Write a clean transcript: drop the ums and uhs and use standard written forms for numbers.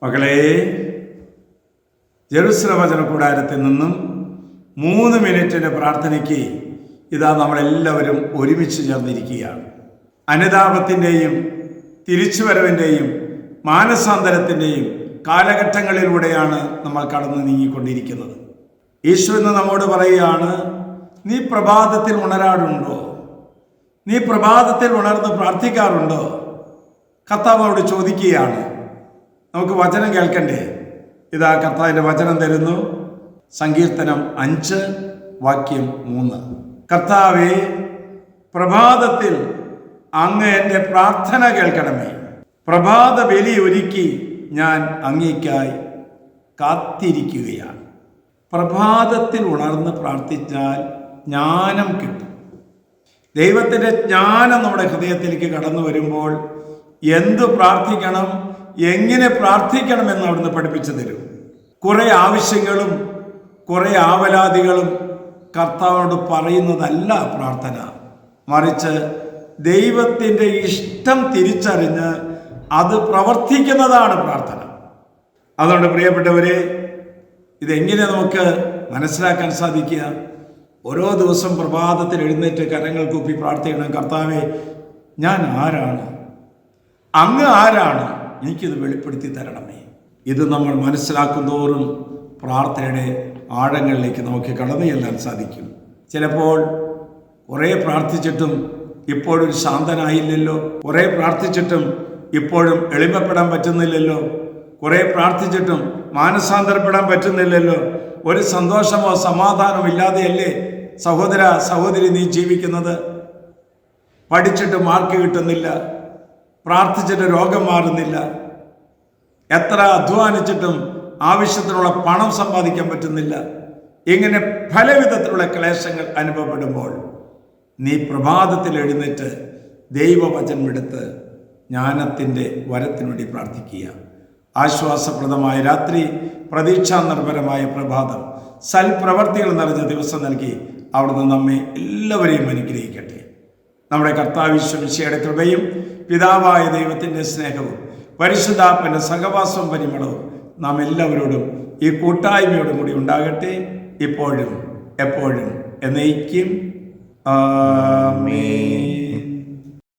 മകളെ, ജെറുസലേം വചന കൂടാരത്തിൽ നിന്നും 3 മിനിറ്റിൻ്റെ പ്രാർത്ഥനയ്ക്ക് ഇതാ നമ്മളെല്ലാവരും ഒരുമിച്ച് ചേർന്നിരിക്കുകയാണ്. അനുതാപത്തിൻ്റെയും തിരിച്ചുവരവിൻ്റെയും മാനസാന്തരത്തിൻ്റെയും കാലഘട്ടങ്ങളിലൂടെയാണ് നമ്മൾ കടന്നു നീങ്ങിക്കൊണ്ടിരിക്കുന്നത്. യേശു ഇന്ന് നമ്മോട് പറയുകയാണ്, നീ പ്രഭാതത്തിൽ ഉണരാറുണ്ടോ? നീ പ്രഭാതത്തിൽ ഉണർന്ന് പ്രാർത്ഥിക്കാറുണ്ടോ? കർത്താവ് അവിടെ ചോദിക്കുകയാണ്. നമുക്ക് വചനം കേൾക്കണ്ടേ? ഇതാ കർത്താവിൻ്റെ വചനം തരുന്നു. സങ്കീർത്തനം 5 വാക്യം 3. കർത്താവേ, പ്രഭാതത്തിൽ അങ്ങ് എൻ്റെ പ്രാർത്ഥന കേൾക്കണമേ. പ്രഭാത ബലി ഒരുക്കി ഞാൻ അങ്ങേക്കായി കാത്തിരിക്കുകയാണ്. പ്രഭാതത്തിൽ ഉണർന്ന് പ്രാർത്ഥിച്ചാൽ ജ്ഞാനം കിട്ടും. ദൈവത്തിൻ്റെ ജ്ഞാനം നമ്മുടെ ഹൃദയത്തിലേക്ക് കടന്നു വരുമ്പോൾ എന്ത് പ്രാർത്ഥിക്കണം, എങ്ങനെ പ്രാർത്ഥിക്കണമെന്ന് അവിടുന്ന് പഠിപ്പിച്ചു തരും. കുറേ ആവശ്യങ്ങളും കുറേ ആവലാതികളും കർത്താവിനോട് പറയുന്നതല്ല പ്രാർത്ഥന, മറിച്ച് ദൈവത്തിൻ്റെ ഇഷ്ടം തിരിച്ചറിഞ്ഞ് അത് പ്രവർത്തിക്കുന്നതാണ് പ്രാർത്ഥന. അതുകൊണ്ട് പ്രിയപ്പെട്ടവരെ, ഇതെങ്ങനെ നമുക്ക് മനസ്സിലാക്കാൻ സാധിക്കുക? ഓരോ ദിവസം പ്രഭാതത്തിൽ എഴുന്നേറ്റ് കരങ്ങൾ കൂപ്പി പ്രാർത്ഥിക്കണം. കർത്താവേ, ഞാൻ ആരാണ്? അങ്ങ് ആരാണ്? എനിക്കിത് വെളിപ്പെടുത്തി തരണമേ. ഇത് നമ്മൾ മനസ്സിലാക്കുന്തോറും പ്രാർത്ഥനയുടെ ആഴങ്ങളിലേക്ക് നമുക്ക് കടന്നു ചെല്ലാൻ സാധിക്കും. ചിലപ്പോൾ കുറേ പ്രാർത്ഥിച്ചിട്ടും ഇപ്പോഴൊരു ശാന്തനായില്ലല്ലോ. കുറേ പ്രാർത്ഥിച്ചിട്ടും ഇപ്പോഴും എളിമപ്പെടാൻ പറ്റുന്നില്ലല്ലോ. കുറേ പ്രാർത്ഥിച്ചിട്ടും മാനസാന്തരപ്പെടാൻ പറ്റുന്നില്ലല്ലോ. ഒരു സന്തോഷമോ സമാധാനമോ ഇല്ലാതെയല്ലേ സഹോദര സഹോദരി നീ ജീവിക്കുന്നത്? പഠിച്ചിട്ട് മാർക്ക് കിട്ടുന്നില്ല, പ്രാർത്ഥിച്ചിട്ട് രോഗം മാറുന്നില്ല, എത്ര അധ്വാനിച്ചിട്ടും ആവശ്യത്തിനുള്ള പണം സമ്പാദിക്കാൻ പറ്റുന്നില്ല. ഇങ്ങനെ പലവിധത്തിലുള്ള ക്ലേശങ്ങൾ അനുഭവപ്പെടുമ്പോൾ നീ പ്രഭാതത്തിൽ എഴുന്നേറ്റ് ദൈവവചനം എടുത്ത് ജ്ഞാനത്തിൻ്റെ വരത്തിനു വേണ്ടി പ്രാർത്ഥിക്കുക. ആശ്വാസപ്രദമായ രാത്രി, പ്രതീക്ഷാ നിർഭരമായ പ്രഭാതം, സൽപ്രവർത്തികൾ നിറഞ്ഞ ദിവസം നൽകി അവിടുന്ന് നമ്മെ എല്ലാവരെയും അനുഗ്രഹിക്കട്ടെ. നമ്മുടെ കർത്താവ് ഈശോയുടെ കൃപയും പിതാവായ ദൈവത്തിൻ്റെ സ്നേഹവും പരിശുദ്ധാത്മൻ്റെ സഹവാസവും പരിമളവും നാം എല്ലാവരോടും ഈ കൂട്ടായ്മയോടും കൂടി ഉണ്ടാകട്ടെ, ഇപ്പോഴും എപ്പോഴും എന്നേക്കും. ആമേൻ.